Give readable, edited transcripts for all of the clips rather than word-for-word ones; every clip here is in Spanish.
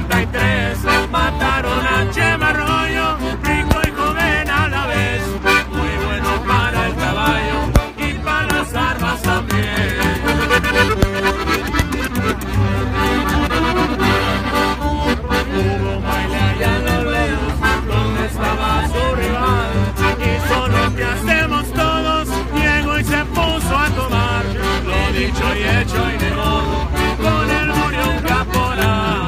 43 mataron a Chema Arroyo, rico y joven a la vez, muy bueno para el caballo y para las armas también. Hubo baile allá en los leos, donde estaba su rival, hizo lo que hacemos todos, llegó y se puso a tomar, lo dicho y hecho y de modo, con él murió un caporal.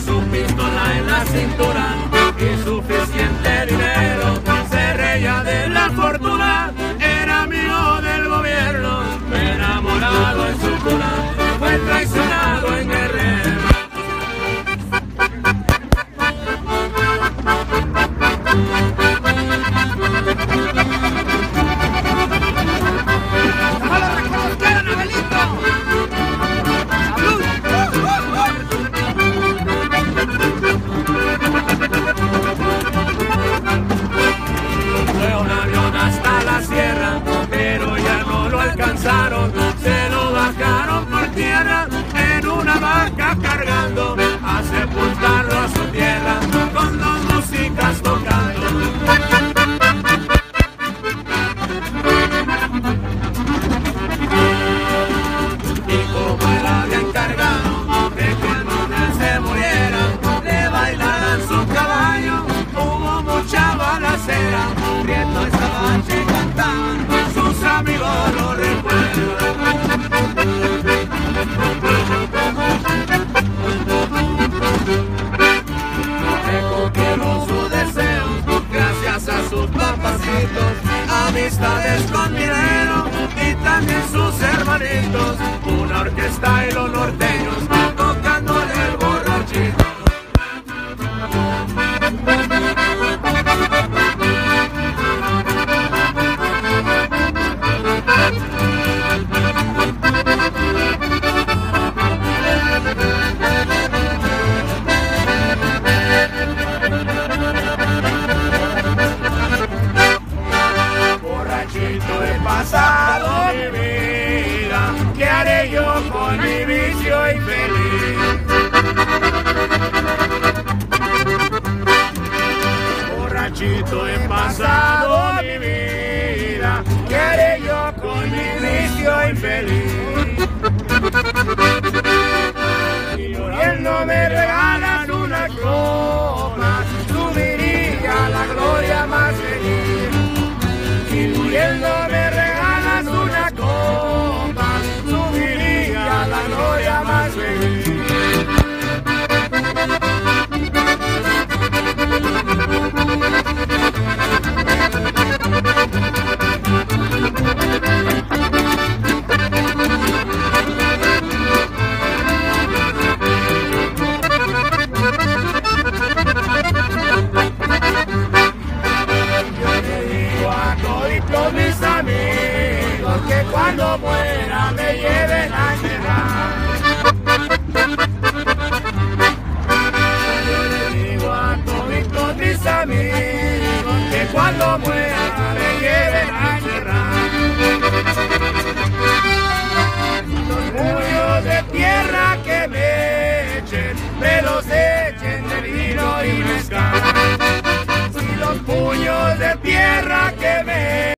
Su pistola en la cintura y suficiente dinero, se reía de la fortuna, era amigo del gobierno, enamorado en su cuna, fue traicionado en Guerrero. Se lo bajaron por tierra en una barca cargando a sepultarlo a su tierra con dos músicas tocando. Y como él había encargado de que el monel se muriera, le bailaran su caballo, hubo mucha balacera, Prieto y Sabache cantaban, sus amigos lo recuerdan. Recogieron su deseo gracias a sus papacitos, amistades con dinero y también sus hermanitos, una orquesta y los norteños tocándole el borrachito. He pasado mi vida, ¿qué haré yo con mi vicio infeliz? Borrachito he pasado mi vida, ¿qué haré yo con mi vicio infeliz?